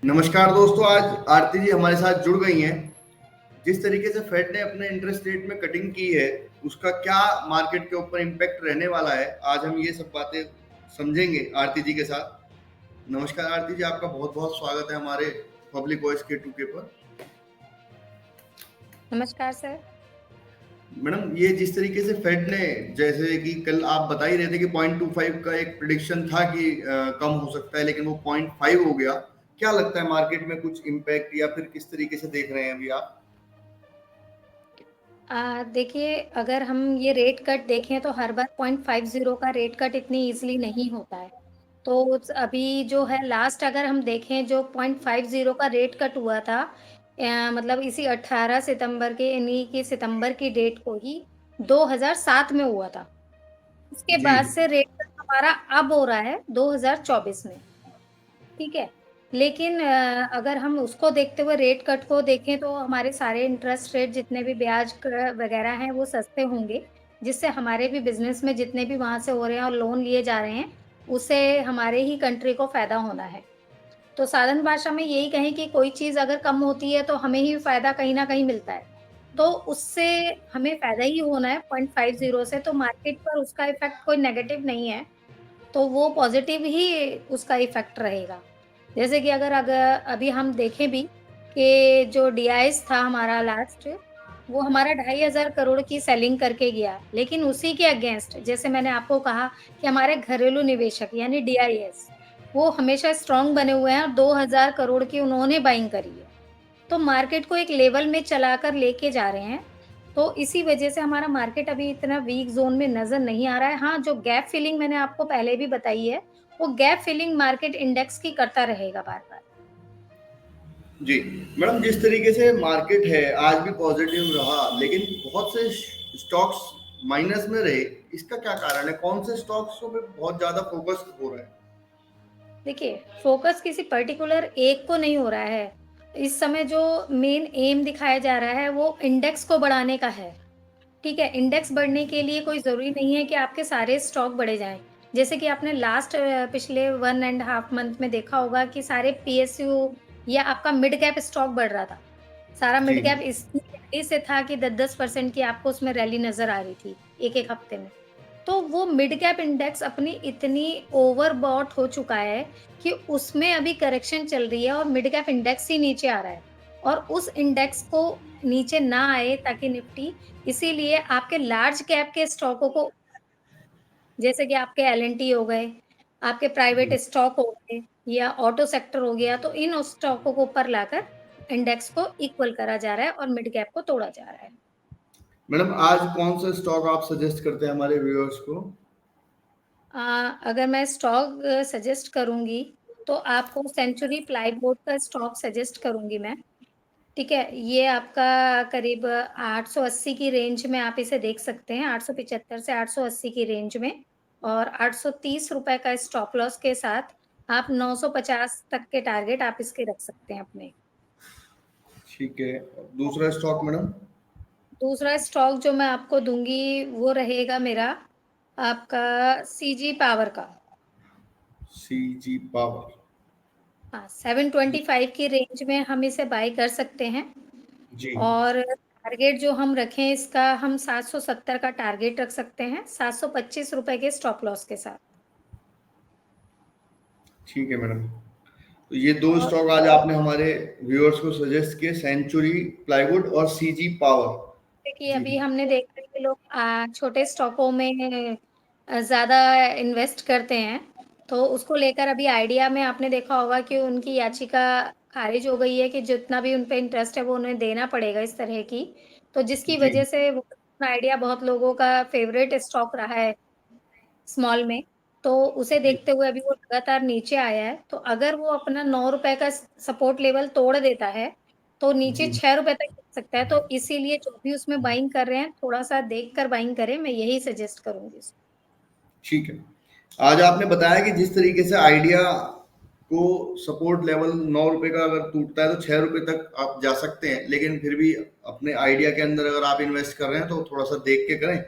नमस्कार दोस्तों, आज आरती जी हमारे साथ जुड़ गई हैं। जिस तरीके से फेड ने अपने इंटरेस्ट रेट में कटिंग की है, उसका क्या मार्केट के ऊपर इम्पैक्ट रहने वाला है, आज हम ये सब बातें समझेंगे आरती जी के साथ। नमस्कार आरती जी, आपका बहुत बहुत स्वागत है हमारे पब्लिक वॉइस के 2K पर। नमस्कार सर। मैडम, ये जिस तरीके से फेड ने, जैसे कि कल आप बता ही रहे थे कि 0.25 का एक प्रिडिक्शन था कि कम हो सकता है, लेकिन वो 0.5 हो गया। क्या लगता है मार्केट में कुछ इम्पैक्ट, या फिर किस तरीके से देख रहे हैं अभी आप? देखिए, अगर हम ये रेट कट देखें तो हर बार 0.50 का रेट कट इतनी ईज़िली नहीं होता है। तो अभी जो है लास्ट अगर हम देखें जो 0.50 का रेट कट हुआ था मतलब इसी 18 सितंबर के इन्हीं की सितंबर की डेट को ही 2007 में हुआ था। उसके जी। बाद से रेट कट हमारा अब हो रहा है 2024 में। ठीक है। लेकिन अगर हम उसको देखते हुए रेट कट को देखें तो हमारे सारे इंटरेस्ट रेट जितने भी ब्याज क वगैरह हैं वो सस्ते होंगे, जिससे हमारे भी बिज़नेस में जितने भी वहाँ से हो रहे हैं और लोन लिए जा रहे हैं, उससे हमारे ही कंट्री को फ़ायदा होना है। तो साधारण भाषा में यही कहें कि कोई चीज़ अगर कम होती है तो हमें ही फ़ायदा कहीं न कहीं मिलता है। तो उससे हमें फ़ायदा ही होना है 0.50 से, तो मार्केट पर उसका इफ़ेक्ट कोई नेगेटिव नहीं है। तो वो पॉज़िटिव ही उसका इफ़ेक्ट रहेगा। जैसे कि अगर अभी हम देखें भी कि जो डीआईएस था हमारा लास्ट, वो हमारा 2,500 करोड़ की सेलिंग करके गया। लेकिन उसी के अगेंस्ट जैसे मैंने आपको कहा कि हमारे घरेलू निवेशक यानी डीआईएस, वो हमेशा स्ट्रॉन्ग बने हुए हैं और 2,000 करोड़ की उन्होंने बाइंग करी है। तो मार्केट को एक लेवल में चलाकर लेके जा रहे हैं। तो इसी वजह से हमारा मार्केट अभी इतना वीक ज़ोन में नज़र नहीं आ रहा है। हाँ, जो गैप फिलिंग मैंने आपको पहले भी बताई है, वो गैप फिलिंग मार्केट इंडेक्स की करता रहेगा बार-बार। जी। मैडम, जिस तरीके से मार्केट है आज भी पॉजिटिव रहा, लेकिन बहुत से स्टॉक्स माइनस में रहे। इसका क्या कारण है? कौन से स्टॉक्स पे बहुत ज्यादा फोकस हो रहा है? देखिए, फ़ोकस किसी पर्टिकुलर एक को नहीं हो रहा है। इस समय जो मेन एम दिखाया जा रहा है, वो इंडेक्स को बढ़ाने का है। ठीक है, इंडेक्स बढ़ने के लिए कोई ज़रूरी नहीं है कि आपके सारे स्टॉक बढ़े जाएँ। जैसे कि आपने लास्ट पिछले 1 एंड हाफ मंथ में देखा होगा कि सारे पीएसयू या आपका मिड कैप स्टॉक बढ़ रहा था। सारा जी। मिड कैप इस रैली से था कि 10-10% की आपको उसमें रैली नज़र आ रही थी, 1-1 हफ्ते में। तो वो मिड कैप इंडेक्स अपनी इतनी ओवरबॉट हो चुका है कि उसमें अभी करेक्शन चल रही है और मिड कैप इंडेक्स ही नीचे आ रहा है। और उस इंडेक्स को नीचे ना आए ताकि निफ्टी, इसीलिए आपके लार्ज कैप के स्टॉकों को जैसे कि आपके एल-एन-टी हो गए, आपके प्राइवेट जी। स्टॉक हो गए या ऑटो सेक्टर हो गया, तो इन स्टॉकों को ऊपर लाकर इंडेक्स को इक्वल करा जा रहा है और मिड कैप को तोड़ा जा रहा है। मैडम, आज कौन सा स्टॉक आप सजेस्ट करते हैं हमारे व्यूअर्स को? अ, अगर मैं स्टॉक सजेस्ट करूँगी, तो आपको सेंचुरी प्लाईबोर्ड का स्टॉक सजेस्ट करूँगी मैं। ठीक है? ये आपका करीब 880 की रेंज में आप इसे देख सकते हैं, 875 से 880 की रेंज में और ₹830 का स्टॉप लॉस के साथ आप 950 तक के टारगेट आप इसके रख सकते हैं अपने। ठीक है। दूसरा स्टॉक मैडम? दूसरा स्टॉक जो मैं आपको दूँगी, वो रहेगा मेरा आपका सीजी पावर का। CG power. हाँ, 725 की रेंज में हम इसे बाय कर सकते हैं जी। और टारगेट जो हम रखें इसका हम 770 का टारगेट रख सकते हैं, ₹725 के स्टॉप लॉस के साथ। ठीक है मैडम। तो ये दो और स्टॉक आज आपने हमारे व्यूअर्स को सजेस्ट किए, सेंचुरी प्लाईवुड और CG पावर। देखिए जी। अभी हमने देखा है कि लोग छोटे स्टॉकों में ज़्यादा इन्वेस्ट करते हैं, तो उसको लेकर अभी आइडिया में आपने देखा होगा कि उनकी याचिका खारिज हो गई है कि जितना भी उन पे इंटरेस्ट है वो उन्हें देना पड़ेगा इस तरह की। तो जिसकी जी। वजह से वो आइडिया बहुत लोगों का फ़ेवरेट स्टॉक रहा है स्मॉल में, तो उसे जी। देखते हुए अभी वो लगातार नीचे आया है। तो अगर वो अपना ₹9 का सपोर्ट लेवल तोड़ देता है, तो नीचे जी। ₹6 तक गिर सकता है। तो इसीलिए जो भी उसमें बाइंग कर रहे हैं, थोड़ा-सा देख कर बाइंग करें, मैं यही सजेस्ट करूँगी उसको। ठीक है। आज आपने बताया कि जिस तरीके से आइडिया को सपोर्ट लेवल ₹9 का अगर टूटता है तो ₹6 तक आप जा सकते हैं, लेकिन फिर भी अपने आइडिया के अंदर अगर आप इन्वेस्ट कर रहे हैं तो थोड़ा सा देख के करें।